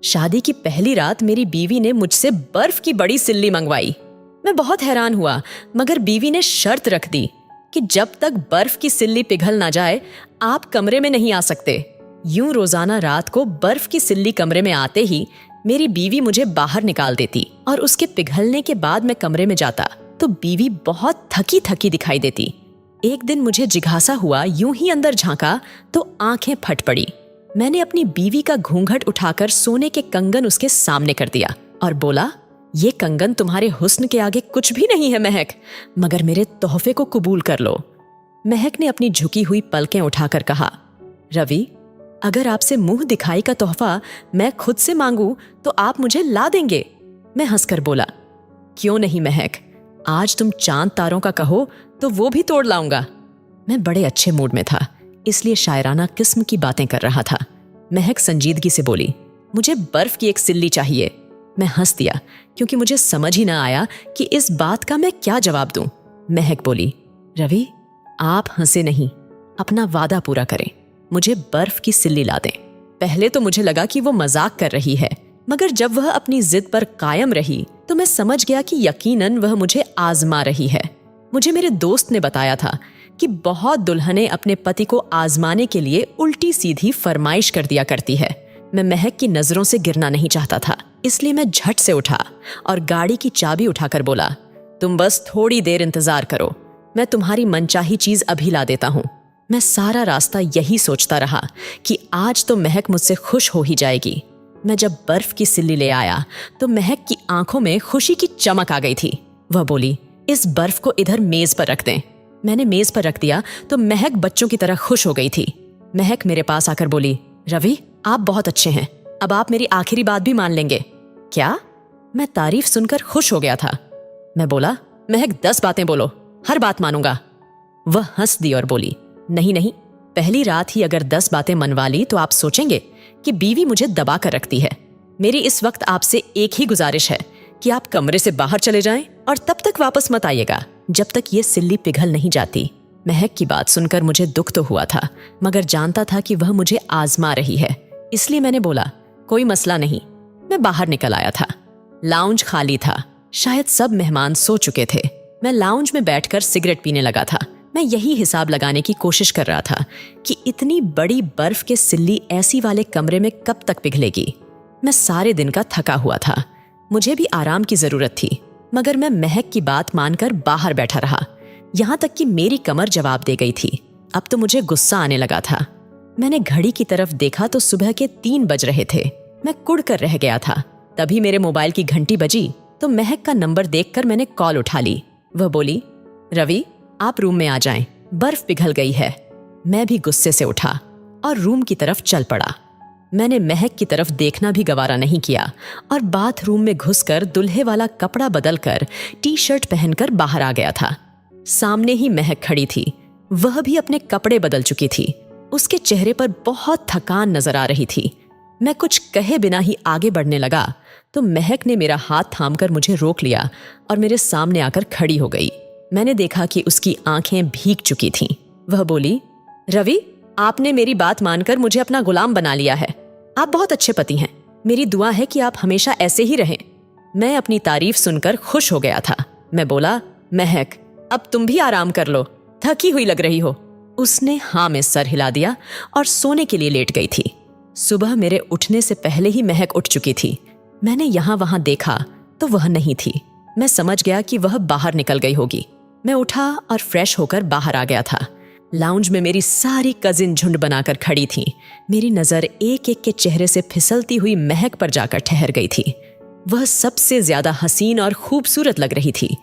शादी की पहली रात मेरी बीवी ने मुझसे बर्फ की बड़ी सिल्ली मंगवाई। मैं बहुत हैरान हुआ, मगर बीवी ने शर्त रख दी कि जब तक बर्फ की सिल्ली पिघल ना जाए आप कमरे में नहीं आ सकते। यूं रोजाना रात को बर्फ की सिल्ली कमरे में आते ही मेरी बीवी मुझे बाहर निकाल देती और उसके पिघलने के बाद मैं कमरे में जाता तो बीवी बहुत थकी थकी दिखाई देती। एक दिन मुझे जिज्ञासा हुआ, यूं ही अंदर झांका तो आंखें फट पड़ी। मैंने अपनी बीवी का घूंघट उठाकर सोने के कंगन उसके सामने कर दिया और बोला, ये कंगन तुम्हारे हुस्न के आगे कुछ भी नहीं है महक, मगर मेरे तोहफे को कबूल कर लो। महक ने अपनी झुकी हुई पलकें उठाकर कहा, रवि, अगर आपसे मुंह दिखाई का तोहफा मैं खुद से मांगू तो आप मुझे ला देंगे। मैं हंसकर बोला, क्यों नहीं महक, आज तुम चांद तारों का कहो तो वो भी तोड़ लाऊंगा। मैं बड़े अच्छे मूड में था, इसलिए शायराना किस्म की बातें कर रहा था। महक संजीदगी से बोली, मुझे बर्फ की एक सिल्ली चाहिए। मैं हंस दिया क्योंकि मुझे समझ ही ना आया कि इस बात का मैं क्या जवाब दूं। महक बोली, रवि, आप हंसे नहीं, अपना वादा पूरा करें, मुझे बर्फ की सिल्ली ला दें। पहले तो मुझे लगा कि वो मजाक कर रही है, मगर जब वह अपनी जिद पर कायम रही तो मैं समझ गया कि यकीनन वह मुझे आजमा रही है। मुझे मेरे दोस्त ने बताया था कि बहुत दुल्हनें अपने पति को आजमाने के लिए उल्टी सीधी फरमाइश कर दिया करती है। मैं महक की नजरों से गिरना नहीं चाहता था, इसलिए मैं झट से उठा और गाड़ी की चाबी उठाकर बोला, तुम बस थोड़ी देर इंतजार करो, मैं तुम्हारी मनचाही चीज अभी ला देता हूँ। मैं सारा रास्ता यही सोचता रहा कि आज तो महक मुझसे खुश हो ही जाएगी। मैं जब बर्फ की सिल्ली ले आया तो महक की आंखों में खुशी की चमक आ गई थी। वह बोली, इस बर्फ को इधर मेज पर रख दें। मैंने मेज पर रख दिया तो महक बच्चों की तरह खुश हो गई थी। महक मेरे पास आकर बोली, रवि, आप बहुत अच्छे हैं, अब आप मेरी आखिरी बात भी मान लेंगे क्या? मैं तारीफ सुनकर खुश हो गया था। मैं बोला, महक 10 बातें बोलो, हर बात मानूंगा। वह हंस दी और बोली, नहीं नहीं, पहली रात ही अगर 10 बातें मनवा ली तो आप सोचेंगे कि बीवी मुझे दबा कर रखती है। मेरी इस वक्त आपसे एक ही गुजारिश है कि आप कमरे से बाहर चले जाएं और तब तक वापस मत आइएगा जब तक ये सिल्ली पिघल नहीं जाती। महक की बात सुनकर मुझे दुख तो हुआ था, मगर जानता था कि वह मुझे आजमा रही है, इसलिए मैंने बोला, कोई मसला नहीं। मैं बाहर निकल आया था। लाउंज खाली था, शायद सब मेहमान सो चुके थे। मैं लाउंज में बैठकर सिगरेट पीने लगा था। मैं यही हिसाब लगाने की कोशिश कर रहा था कि इतनी बड़ी बर्फ के सिल्ली ऐसी वाले कमरे में कब तक पिघलेगी। मैं सारे दिन का थका हुआ था, मुझे भी आराम की जरूरत थी, मगर मैं महक की बात मानकर बाहर बैठा रहा, यहां तक कि मेरी कमर जवाब दे गई थी। अब तो मुझे गुस्सा आने लगा था। मैंने घड़ी की तरफ देखा तो सुबह के 3 बज रहे थे। मैं कुड़ कर रह गया था। तभी मेरे मोबाइल की घंटी बजी तो महक का नंबर देखकर मैंने कॉल उठा ली। वह बोली, रवि, आप रूम में आ जाएं, बर्फ पिघल गई है। मैं भी गुस्से से उठा और रूम की तरफ चल पड़ा। मैंने महक की तरफ देखना भी गवारा नहीं किया और बाथरूम में घुसकर दुल्हे वाला कपड़ा बदलकर टी-शर्ट पहनकर बाहर आ गया था। सामने ही महक खड़ी थी, वह भी अपने कपड़े बदल चुकी थी। उसके चेहरे पर बहुत थकान नजर आ रही थी। मैं कुछ कहे बिना ही आगे बढ़ने लगा तो महक ने मेरा हाथ थामकर मुझे रोक लिया और मेरे सामने आकर खड़ी हो गई। मैंने देखा कि उसकी आंखें भीग चुकी थीं। वह बोली, रवि, आपने मेरी बात मानकर मुझे अपना गुलाम बना लिया है। आप बहुत अच्छे पति हैं। मेरी दुआ है कि आप हमेशा ऐसे ही रहें। मैं अपनी तारीफ सुनकर खुश हो गया था। मैं बोला, महक, अब तुम भी आराम कर लो, थकी हुई लग रही हो। उसने हाँ में सर हिला दिया और सोने के लिए लेट गई थी। सुबह मेरे उठने से पहले ही महक उठ चुकी थी। मैंने यहाँ वहां देखा तो वह नहीं थी। मैं समझ गया कि वह बाहर निकल गई होगी। मैं उठा और फ्रेश होकर बाहर आ गया था। लाउंज में मेरी सारी कजिन झुंड बनाकर खड़ी थी। मेरी नजर एक एक के चेहरे से फिसलती हुई महक पर जाकर ठहर गई थी। वह सबसे ज्यादा हसीन और खूबसूरत लग रही थी।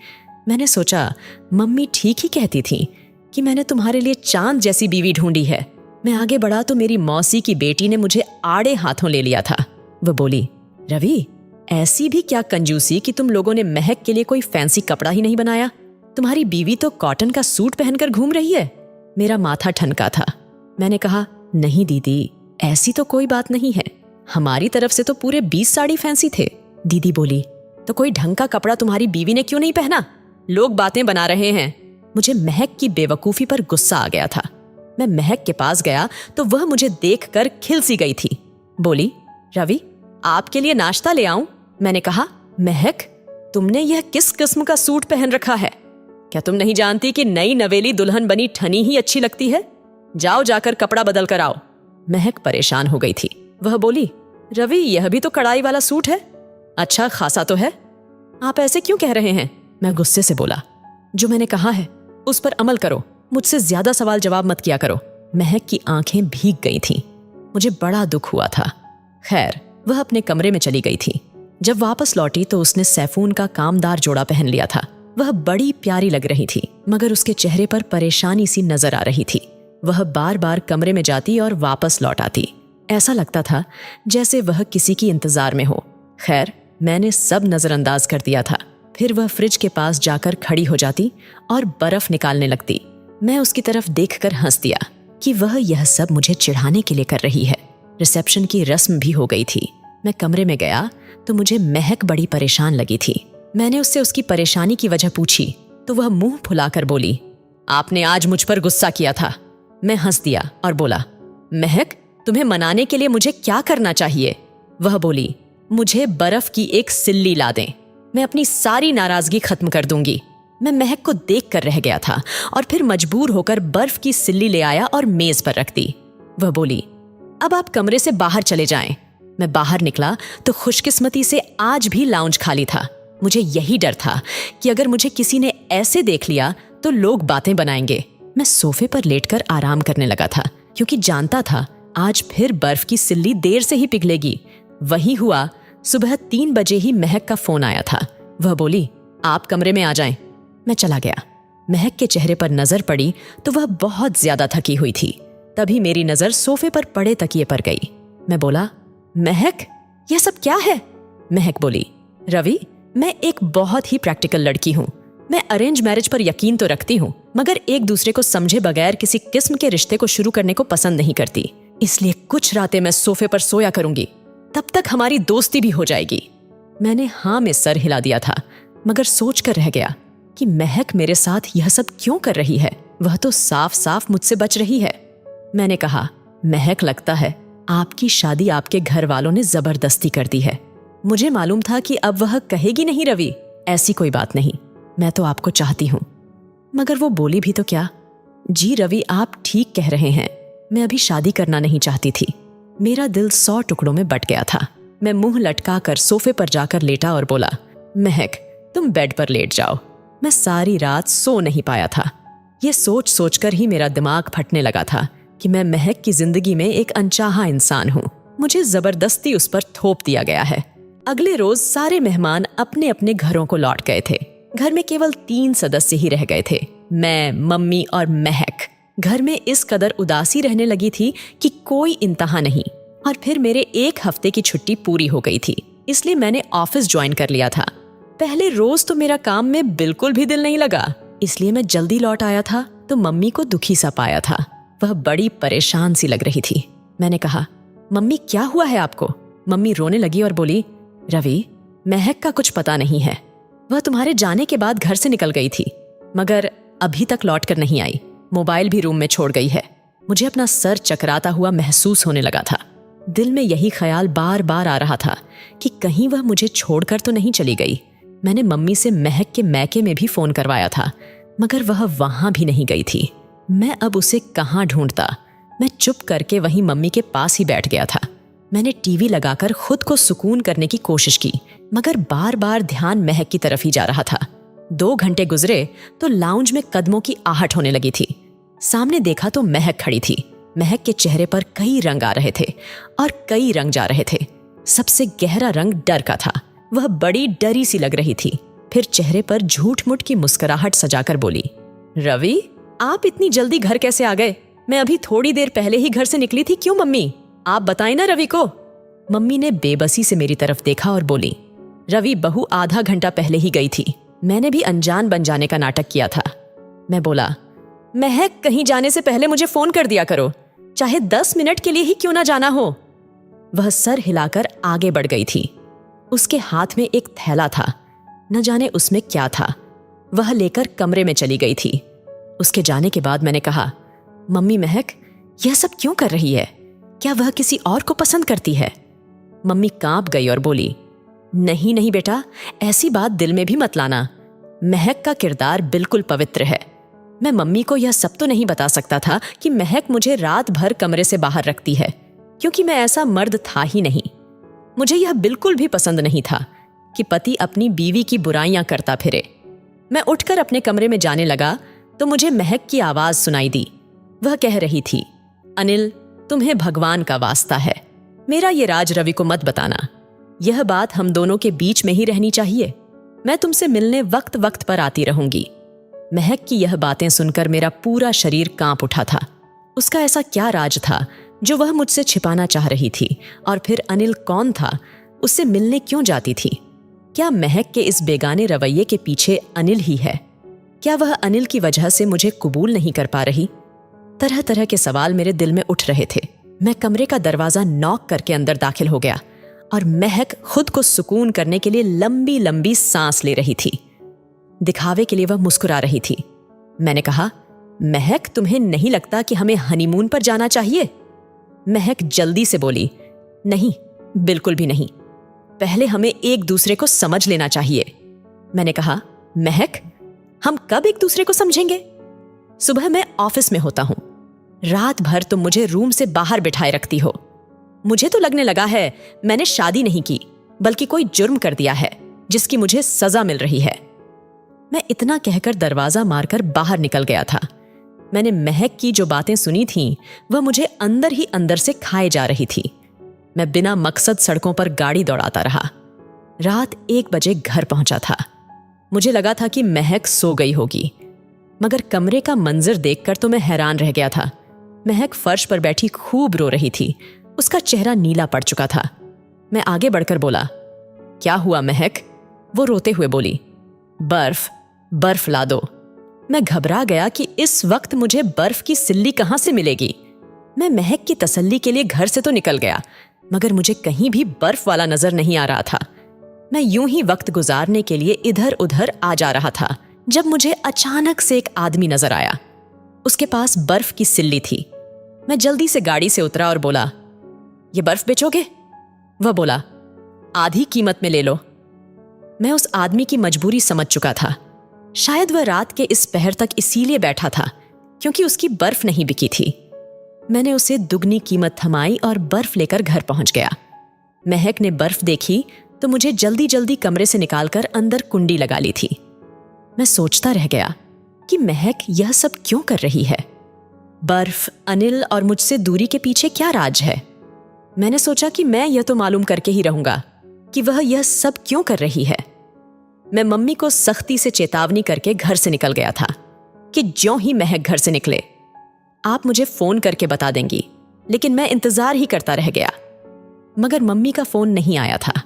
मैंने सोचा, मम्मी ठीक ही कहती थी कि मैंने तुम्हारे लिए चांद जैसी बीवी ढूंढी है। मैं आगे बढ़ा तो मेरी मौसी की बेटी ने मुझे आड़े हाथों ले लिया था। वह बोली, रवि, ऐसी भी क्या कंजूसी कि तुम लोगों ने महक के लिए कोई फैंसी कपड़ा ही नहीं बनाया। तुम्हारी बीवी तो कॉटन का सूट पहनकर घूम रही है। मेरा माथा ठनका था। मैंने कहा, नहीं दीदी, ऐसी तो कोई बात नहीं है, हमारी तरफ से तो पूरे 20 साड़ी फैंसी थे। दीदी बोली, तो कोई ढंग का कपड़ा तुम्हारी बीवी ने क्यों नहीं पहना? लोग बातें बना रहे हैं। मुझे महक की बेवकूफी पर गुस्सा आ गया था। मैं महक के पास गया तो वह मुझे देखकर खिल सी गई थी। बोली, रवि, आपके लिए नाश्ता ले आऊं? मैंने कहा। महक, तुमने यह किस किस्म का सूट पहन रखा है? क्या तुम नहीं जानती कि नई नवेली दुल्हन बनी ठनी ही अच्छी लगती है? जाओ जाकर कपड़ा बदल कर आओ। महक परेशान हो गई थी। वह बोली, रवि, यह भी तो कढ़ाई वाला सूट है, अच्छा खासा तो है। आप ऐसे क्यों कह रहे हैं? मैं गुस्से से बोला। जो मैंने कहा है उस पर अमल करो, मुझसे ज्यादा सवाल जवाब मत किया करो। महक की आंखें भीग गई थीं। मुझे बड़ा दुख हुआ था। खैर, वह अपने कमरे में चली गई थी। जब वापस लौटी तो उसने सैफून का कामदार जोड़ा पहन लिया था। वह बड़ी प्यारी लग रही थी, मगर उसके चेहरे पर परेशानी सी नजर आ रही थी। वह बार बार कमरे में जाती और वापस लौट आती। ऐसा लगता था जैसे वह किसी की इंतजार में हो। खैर, मैंने सब नजरअंदाज कर दिया था। फिर वह फ्रिज के पास जाकर खड़ी हो जाती और बर्फ निकालने लगती। मैं उसकी तरफ देखकर हंस दिया कि वह यह सब मुझे चिढ़ाने के लिए कर रही है। रिसेप्शन की रस्म भी हो गई थी। मैं कमरे में गया तो मुझे महक बड़ी परेशान लगी थी। मैंने उससे उसकी परेशानी की वजह पूछी तो वह मुंह फुलाकर बोली, आपने आज मुझ पर गुस्सा किया था। मैं हंस दिया और बोला, महक, तुम्हें मनाने के लिए मुझे क्या करना चाहिए? वह बोली, मुझे बर्फ की एक सिल्ली ला दें, मैं अपनी सारी नाराजगी खत्म कर दूंगी। मैं महक को देख कर रह गया था और फिर मजबूर होकर बर्फ की सिल्ली ले आया और मेज पर रख दी। वह बोली, अब आप कमरे से बाहर चले जाएं। मैं बाहर निकला तो खुशकिस्मती से आज भी लाउंज खाली था। मुझे यही डर था कि अगर मुझे किसी ने ऐसे देख लिया तो लोग बातें बनाएंगे। मैं सोफे पर लेटकर आराम करने लगा था, क्योंकि जानता था आज फिर बर्फ की सिल्ली देर से ही पिघलेगी। वही हुआ। सुबह 3 बजे ही महक का फोन आया था। वह बोली, आप कमरे में आ जाएं। मैं चला गया। महक के चेहरे पर नजर पड़ी तो वह बहुत ज्यादा थकी हुई थी। तभी मेरी नजर सोफे पर पड़े तकिए पर गई। मैं बोला, महक, यह सब क्या है? महक बोली, रवि, मैं एक बहुत ही प्रैक्टिकल लड़की हूँ। मैं अरेंज मैरिज पर यकीन तो रखती हूँ, मगर एक दूसरे को समझे बगैर किसी किस्म के रिश्ते को शुरू करने को पसंद नहीं करती। इसलिए कुछ रातें मैं सोफे पर सोया करूंगी, तब तक हमारी दोस्ती भी हो जाएगी। मैंने हाँ में सर हिला दिया था, मगर सोच कर रह गया कि महक मेरे साथ यह सब क्यों कर रही है। वह तो साफ साफ मुझसे बच रही है। मैंने कहा, महक, लगता है आपकी शादी आपके घर वालों ने जबरदस्ती कर दी है। मुझे मालूम था कि अब वह कहेगी नहीं, रवि, ऐसी कोई बात नहीं, मैं तो आपको चाहती हूं। मगर वो बोली भी तो क्या। जी रवि, आप ठीक कह रहे हैं, मैं अभी शादी करना नहीं चाहती थी। मेरा दिल 100 टुकड़ों में बट गया था। मैं मुंह लटकाकर सोफे पर जाकर लेटा और बोला, महक, तुम बेड पर लेट जाओ। मैं सारी रात सो नहीं पाया था। ये सोच सोचकर ही मेरा दिमाग फटने लगा था कि मैं महक की जिंदगी में एक अनचाहा इंसान हूँ। मुझे जबरदस्ती उस पर थोप दिया गया है। अगले रोज सारे मेहमान अपने अपने घरों को लौट गए थे। घर में केवल 3 सदस्य ही रह गए थे, मैं, मम्मी और महक। घर में इस कदर उदासी रहने लगी थी कि कोई इंतहा नहीं। और फिर मेरे 1 हफ्ते की छुट्टी पूरी हो गई थी, इसलिए मैंने ऑफिस ज्वाइन कर लिया था। पहले रोज तो मेरा काम में बिल्कुल भी दिल नहीं लगा, इसलिए मैं जल्दी लौट आया था तो मम्मी को दुखी सा पाया था। वह बड़ी परेशान सी लग रही थी। मैंने कहा, मम्मी, क्या हुआ है आपको? मम्मी रोने लगी और बोली, रवि, महक का कुछ पता नहीं है। वह तुम्हारे जाने के बाद घर से निकल गई थी, मगर अभी तक लौट कर नहीं आई। मोबाइल भी रूम में छोड़ गई है। मुझे अपना सर चकराता हुआ महसूस होने लगा था। दिल में यही ख्याल बार बार आ रहा था कि कहीं वह मुझे छोड़कर तो नहीं चली गई। मैंने मम्मी से महक के मैके में भी फोन करवाया था, मगर वह वहां भी नहीं गई थी। मैं अब उसे कहाँ ढूंढता। मैं चुप करके वहीं मम्मी के पास ही बैठ गया था। मैंने टीवी लगाकर खुद को सुकून करने की कोशिश की, मगर बार बार ध्यान महक की तरफ ही जा रहा था। 2 घंटे गुजरे तो लाउंज में कदमों की आहट होने लगी थी। सामने देखा तो महक खड़ी थी। महक के चेहरे पर कई रंग आ रहे थे और कई रंग जा रहे थे। सबसे गहरा रंग डर का था। वह बड़ी डरी सी लग रही थी। फिर चेहरे पर झूठ मूठ की मुस्कुराहट सजाकर बोली, रवि, आप इतनी जल्दी घर कैसे आ गए? मैं अभी थोड़ी देर पहले ही घर से निकली थी। क्यों मम्मी, आप बताएं ना रवि को। मम्मी ने बेबसी से मेरी तरफ देखा और बोली, रवि, बहू आधा घंटा पहले ही गई थी। मैंने भी अनजान बन जाने का नाटक किया था। मैं बोला, महक, कहीं जाने से पहले मुझे फोन कर दिया करो, चाहे 10 मिनट के लिए ही क्यों ना जाना हो। वह सर हिलाकर आगे बढ़ गई थी। उसके हाथ में एक थैला था, न जाने उसमें क्या था। वह लेकर कमरे में चली गई थी। उसके जाने के बाद मैंने कहा, मम्मी, महक यह सब क्यों कर रही है? क्या वह किसी और को पसंद करती है? मम्मी कांप गई और बोली, नहीं नहीं बेटा, ऐसी बात दिल में भी मत लाना। महक का किरदार बिल्कुल पवित्र है। मैं मम्मी को यह सब तो नहीं बता सकता था कि महक मुझे रात भर कमरे से बाहर रखती है, क्योंकि मैं ऐसा मर्द था ही नहीं। मुझे यह बिल्कुल भी पसंद नहीं था कि पति अपनी बीवी की बुराइयां करता फिरे। मैं उठकर अपने कमरे में जाने लगा तो मुझे महक की आवाज सुनाई दी। वह कह रही थी, अनिल, तुम्हें भगवान का वास्ता है, मेरा ये राज रवि को मत बताना। यह बात हम दोनों के बीच में ही रहनी चाहिए। मैं तुमसे मिलने वक्त वक्त पर आती रहूंगी। महक की यह बातें सुनकर मेरा पूरा शरीर कांप उठा था। उसका ऐसा क्या राज था जो वह मुझसे छिपाना चाह रही थी? और फिर अनिल कौन था? उससे मिलने क्यों जाती थी? क्या महक के इस बेगाने रवैये के पीछे अनिल ही है? क्या वह अनिल की वजह से मुझे कबूल नहीं कर पा रही? तरह तरह के सवाल मेरे दिल में उठ रहे थे। मैं कमरे का दरवाजा नॉक करके अंदर दाखिल हो गया और महक खुद को सुकून करने के लिए लंबी लंबी सांस ले रही थी। दिखावे के लिए वह मुस्कुरा रही थी। मैंने कहा, महक, तुम्हें नहीं लगता कि हमें हनीमून पर जाना चाहिए? महक जल्दी से बोली, नहीं, बिल्कुल भी नहीं। पहले हमें एक दूसरे को समझ लेना चाहिए। मैंने कहा, महक, हम कब एक दूसरे को समझेंगे? सुबह मैं ऑफिस में होता हूं, रात भर तुम मुझे रूम से बाहर बिठाए रखती हो। मुझे तो लगने लगा है मैंने शादी नहीं की, बल्कि कोई जुर्म कर दिया है जिसकी मुझे सजा मिल रही है। मैं इतना कहकर दरवाजा मारकर बाहर निकल गया था। मैंने महक की जो बातें सुनी थीं, वह मुझे अंदर ही अंदर से खाए जा रही थी। मैं बिना मकसद सड़कों पर गाड़ी दौड़ाता रहा। रात 1 बजे घर पहुंचा था। मुझे लगा था कि महक सो गई होगी, मगर कमरे का मंजर देखकर तो मैं हैरान रह गया था। महक फर्श पर बैठी खूब रो रही थी। उसका चेहरा नीला पड़ चुका था। मैं आगे बढ़कर बोला, क्या हुआ महक? वो रोते हुए बोली, बर्फ ला दो। मैं घबरा गया कि इस वक्त मुझे बर्फ की सिल्ली कहां से मिलेगी। मैं महक की तसल्ली के लिए घर से तो निकल गया, मगर मुझे कहीं भी बर्फ वाला नजर नहीं आ रहा था। मैं यूं ही वक्त गुजारने के लिए इधर उधर आ जा रहा था जब मुझे अचानक से एक आदमी नजर आया। उसके पास बर्फ की सिल्ली थी। मैं जल्दी से गाड़ी से उतरा और बोला, ये बर्फ बेचोगे? वह बोला, आधी कीमत में ले लो। मैं उस आदमी की मजबूरी समझ चुका था। शायद वह रात के इस पहर तक इसीलिए बैठा था क्योंकि उसकी बर्फ नहीं बिकी थी। मैंने उसे दुगनी कीमत थमाई और बर्फ लेकर घर पहुंच गया। महक ने बर्फ देखी तो मुझे जल्दी जल्दी कमरे से निकालकर अंदर कुंडी लगा ली थी। मैं सोचता रह गया कि महक यह सब क्यों कर रही है। बर्फ, अनिल और मुझसे दूरी के पीछे क्या राज है? मैंने सोचा कि मैं यह तो मालूम करके ही रहूंगा कि वह यह सब क्यों कर रही है। मैं मम्मी को सख्ती से चेतावनी करके घर से निकल गया था कि ज्यों ही महक घर से निकले, आप मुझे फोन करके बता देंगी। लेकिन मैं इंतजार ही करता रह गया, मगर मम्मी का फोन नहीं आया था।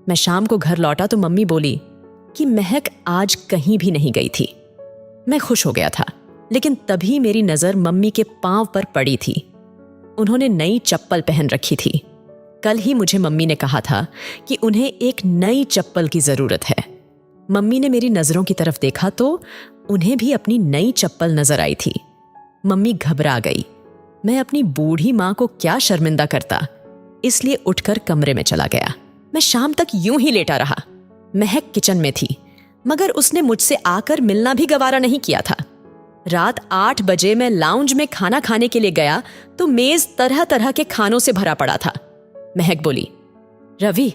मैं शाम को घर लौटा तो मम्मी बोली कि महक आज कहीं भी नहीं गई थी। मैं खुश हो गया था, लेकिन तभी मेरी नजर मम्मी के पांव पर पड़ी थी। उन्होंने नई चप्पल पहन रखी थी। कल ही मुझे मम्मी ने कहा था कि उन्हें एक नई चप्पल की जरूरत है। मम्मी ने मेरी नजरों की तरफ देखा तो उन्हें भी अपनी नई चप्पल नजर आई थी। मम्मी घबरा गई। मैं अपनी बूढ़ी मां को क्या शर्मिंदा करता, इसलिए उठकर कमरे में चला गया। मैं शाम तक यूं ही लेटा रहा। महक किचन में थी, मगर उसने मुझसे आकर मिलना भी गवारा नहीं किया था। रात 8 बजे मैं लाउंज में खाना खाने के लिए गया तो मेज तरह तरह के खानों से भरा पड़ा था। महक बोली, रवि,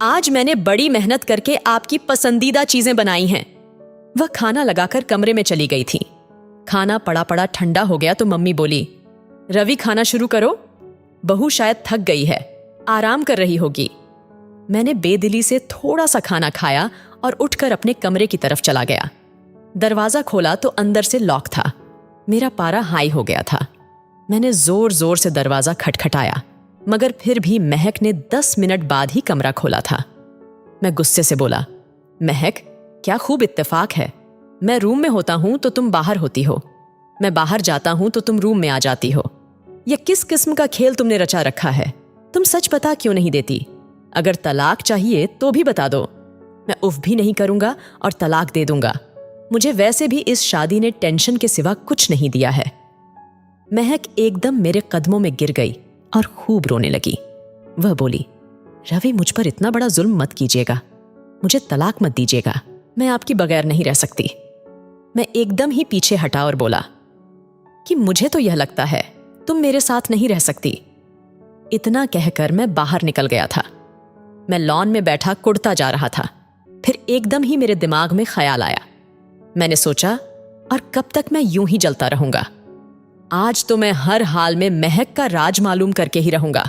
आज मैंने बड़ी मेहनत करके आपकी पसंदीदा चीजें बनाई हैं। वह खाना लगाकर कमरे में चली गई थी। खाना पड़ा पड़ा ठंडा हो गया तो मम्मी बोली, रवि खाना शुरू करो, बहू शायद थक गई है, आराम कर रही होगी। मैंने बेदिली से थोड़ा सा खाना खाया और उठकर अपने कमरे की तरफ चला गया। दरवाजा खोला तो अंदर से लॉक था। मेरा पारा हाई हो गया था। मैंने जोर जोर से दरवाजा खटखटाया, मगर फिर भी महक ने 10 मिनट बाद ही कमरा खोला था। मैं गुस्से से बोला, महक, क्या खूब इत्तेफाक है। मैं रूम में होता हूं तो तुम बाहर होती हो, मैं बाहर जाता हूं तो तुम रूम में आ जाती हो। यह किस किस्म का खेल तुमने रचा रखा है? तुम सच बता क्यों नहीं देती? अगर तलाक चाहिए तो भी बता दो, मैं उफ भी नहीं करूंगा और तलाक दे दूंगा। मुझे वैसे भी इस शादी ने टेंशन के सिवा कुछ नहीं दिया है। महक एकदम मेरे कदमों में गिर गई और खूब रोने लगी। वह बोली, रवि, मुझ पर इतना बड़ा जुल्म मत कीजिएगा, मुझे तलाक मत दीजिएगा, मैं आपकी बगैर नहीं रह सकती। मैं एकदम ही पीछे हटा और बोला कि मुझे तो यह लगता है तुम मेरे साथ नहीं रह सकती। इतना कहकर मैं बाहर निकल गया था। मैं लॉन में बैठा कुड़ता जा रहा था। फिर एकदम ही मेरे दिमाग में ख्याल आया। मैंने सोचा, और कब तक मैं यूं ही जलता रहूंगा? आज तो मैं हर हाल में महक का राज मालूम करके ही रहूंगा।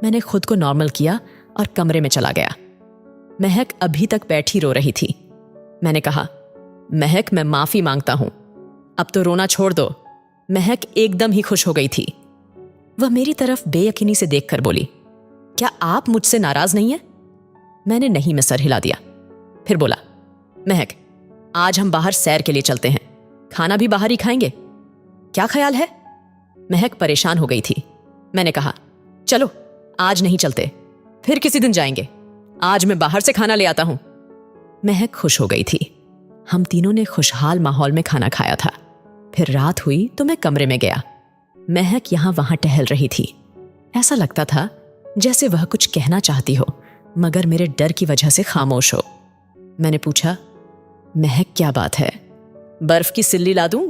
मैंने खुद को नॉर्मल किया और कमरे में चला गया। महक अभी तक बैठी रो रही थी। मैंने कहा, महक, मैं माफी मांगता हूं, अब तो रोना छोड़ दो। महक एकदम ही खुश हो गई थी। वह मेरी तरफ बेयकीनी से देखकर बोली, क्या आप मुझसे नाराज नहीं हैं? मैंने नहीं में सर हिला दिया। फिर बोला, महक, आज हम बाहर सैर के लिए चलते हैं, खाना भी बाहर ही खाएंगे, क्या ख्याल है? महक परेशान हो गई थी। मैंने कहा, चलो आज नहीं चलते, फिर किसी दिन जाएंगे, आज मैं बाहर से खाना ले आता हूं। महक खुश हो गई थी। हम तीनों ने खुशहाल माहौल में खाना खाया था। फिर रात हुई तो मैं कमरे में गया। महक यहां वहां टहल रही थी। ऐसा लगता था जैसे वह कुछ कहना चाहती हो, मगर मेरे डर की वजह से खामोश हो। मैंने पूछा, महक, क्या बात है, बर्फ की सिल्ली ला दूं?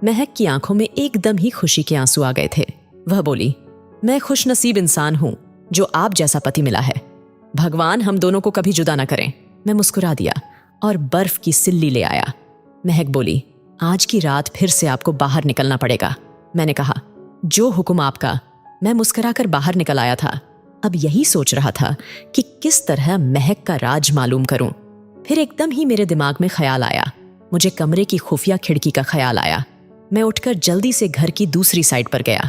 महक की आंखों में एकदम ही खुशी के आंसू आ गए थे। वह बोली, मैं खुशनसीब इंसान हूं जो आप जैसा पति मिला है। भगवान हम दोनों को कभी जुदा ना करें। मैं मुस्कुरा दिया और बर्फ की सिल्ली ले आया। महक बोली, आज की रात फिर से आपको बाहर निकलना पड़ेगा। मैंने कहा, जो हुक्म आपका। मैं मुस्कुराकर बाहर निकल आया था। अब यही सोच रहा था कि किस तरह महक का राज मालूम करूं। फिर एकदम ही मेरे दिमाग में ख्याल आया। मुझे कमरे की खुफिया खिड़की का ख्याल आया। मैं उठकर जल्दी से घर की दूसरी साइड पर गया।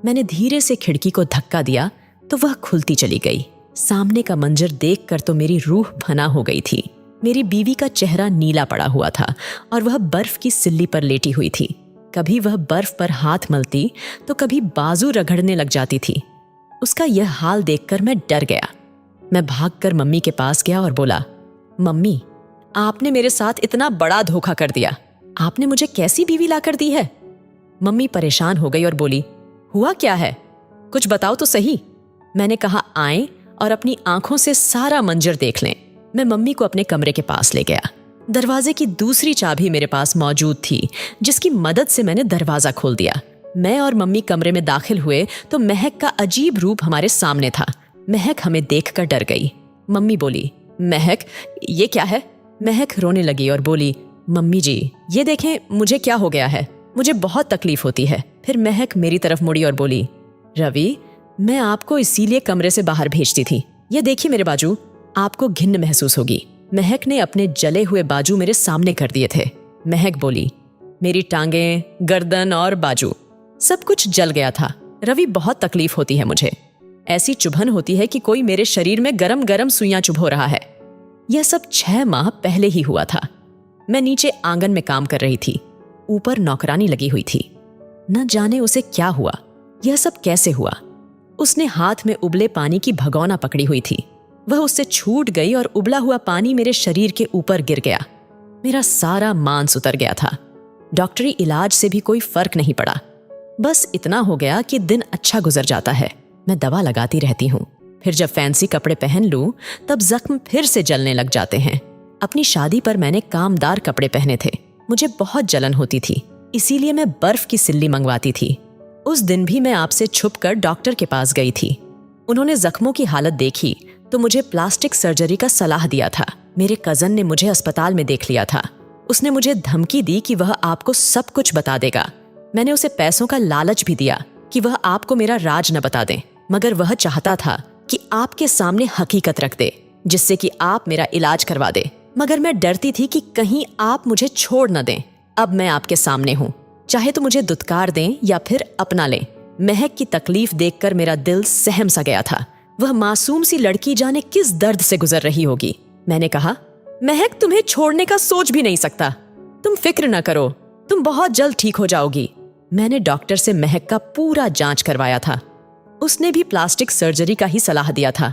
मैंने धीरे से खिड़की को धक्का दिया तो वह खुलती चली गई। सामने का मंजर देखकर तो मेरी रूह फना हो गई थी। मेरी बीवी का चेहरा नीला पड़ा हुआ था और वह बर्फ की सिल्ली पर लेटी हुई थी। कभी वह बर्फ पर हाथ मलती तो कभी बाजू रगड़ने लग जाती थी। उसका यह हाल देखकर मैं डर गया। मैं भागकर मम्मी के पास गया और बोला, मम्मी, आपने मेरे साथ इतना बड़ा धोखा कर दिया। आपने मुझे कैसी बीवी लाकर दी है? मम्मी परेशान हो गई और बोली, हुआ क्या है, कुछ बताओ तो सही। मैंने कहा, आएं और अपनी आंखों से सारा मंजर देख लें। मैं मम्मी को अपने कमरे के पास ले गया। दरवाजे की दूसरी चाबी मेरे पास मौजूद थी, जिसकी मदद से मैंने दरवाजा खोल दिया। मैं और मम्मी कमरे में दाखिल हुए तो महक का अजीब रूप हमारे सामने था। महक हमें देखकर डर गई। मम्मी बोली, महक, ये क्या है? महक रोने लगी और बोली, मम्मी जी, ये देखें मुझे क्या हो गया है, मुझे बहुत तकलीफ होती है। फिर महक मेरी तरफ मुड़ी और बोली, रवि, मैं आपको इसीलिए कमरे से बाहर भेजती थी। ये देखिए मेरे बाजू, आपको घिन्न महसूस होगी। महक ने अपने जले हुए बाजू मेरे सामने कर दिए थे। महक बोली, मेरी टांगें, गर्दन और बाजू सब कुछ जल गया था। रवि, बहुत तकलीफ होती है मुझे। ऐसी चुभन होती है कि कोई मेरे शरीर में गरम गरम सुइयां चुभो रहा है। यह सब 6 माह पहले ही हुआ था। मैं नीचे आंगन में काम कर रही थी। ऊपर नौकरानी लगी हुई थी। न जाने उसे क्या हुआ, यह सब कैसे हुआ। उसने हाथ में उबले पानी की भगोना पकड़ी हुई थी। वह उससे छूट गई और उबला हुआ पानी मेरे शरीर के ऊपर गिर गया। मेरा सारा मांस उतर गया था। डॉक्टरी इलाज से भी कोई फर्क नहीं पड़ा। बस इतना हो गया कि दिन अच्छा गुजर जाता है। मैं दवा लगाती रहती हूँ। फिर जब फैंसी कपड़े पहन लूं तब जख्म फिर से जलने लग जाते हैं। अपनी शादी पर मैंने कामदार कपड़े पहने थे। मुझे बहुत जलन होती थी, इसीलिए मैं बर्फ की सिल्ली मंगवाती थी। उस दिन भी मैं आपसे छुपकर डॉक्टर के पास गई थी। उन्होंने जख्मों की हालत देखी तो मुझे प्लास्टिक सर्जरी का सलाह दिया था। मेरे कजन ने मुझे अस्पताल में देख लिया था। उसने मुझे धमकी दी कि वह आपको सब कुछ बता देगा। मैंने उसे पैसों का लालच भी दिया कि वह आपको मेरा राज न बता दें, मगर वह चाहता था कि आपके सामने हकीकत रख दे, जिससे कि आप मेरा इलाज करवा दे। मगर मैं डरती थी कि कहीं आप मुझे छोड़ न दें। अब मैं आपके सामने हूँ, चाहे तो मुझे दुत्कार दें या फिर अपना लें। महक की तकलीफ देखकर मेरा दिल सहम सा गया था। वह मासूम सी लड़की जाने किस दर्द से गुजर रही होगी। मैंने कहा, महक, तुम्हें छोड़ने का सोच भी नहीं सकता। तुम फिक्र न करो, तुम बहुत जल्द ठीक हो जाओगी। मैंने डॉक्टर से महक का पूरा जांच करवाया था। उसने भी प्लास्टिक सर्जरी का ही सलाह दिया था।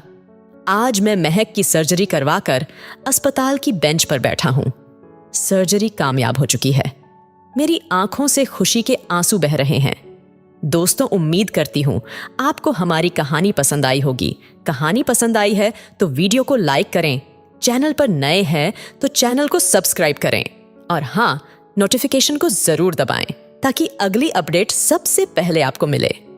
आज मैं महक की सर्जरी करवाकर अस्पताल की बेंच पर बैठा हूं। सर्जरी कामयाब हो चुकी है। मेरी आंखों से खुशी के आंसू बह रहे हैं। दोस्तों, उम्मीद करती हूँ आपको हमारी कहानी पसंद आई होगी। कहानी पसंद आई है तो वीडियो को लाइक करें, चैनल पर नए हैं तो चैनल को सब्सक्राइब करें और हाँ, नोटिफिकेशन को जरूर दबाएं ताकि अगली अपडेट सबसे पहले आपको मिले।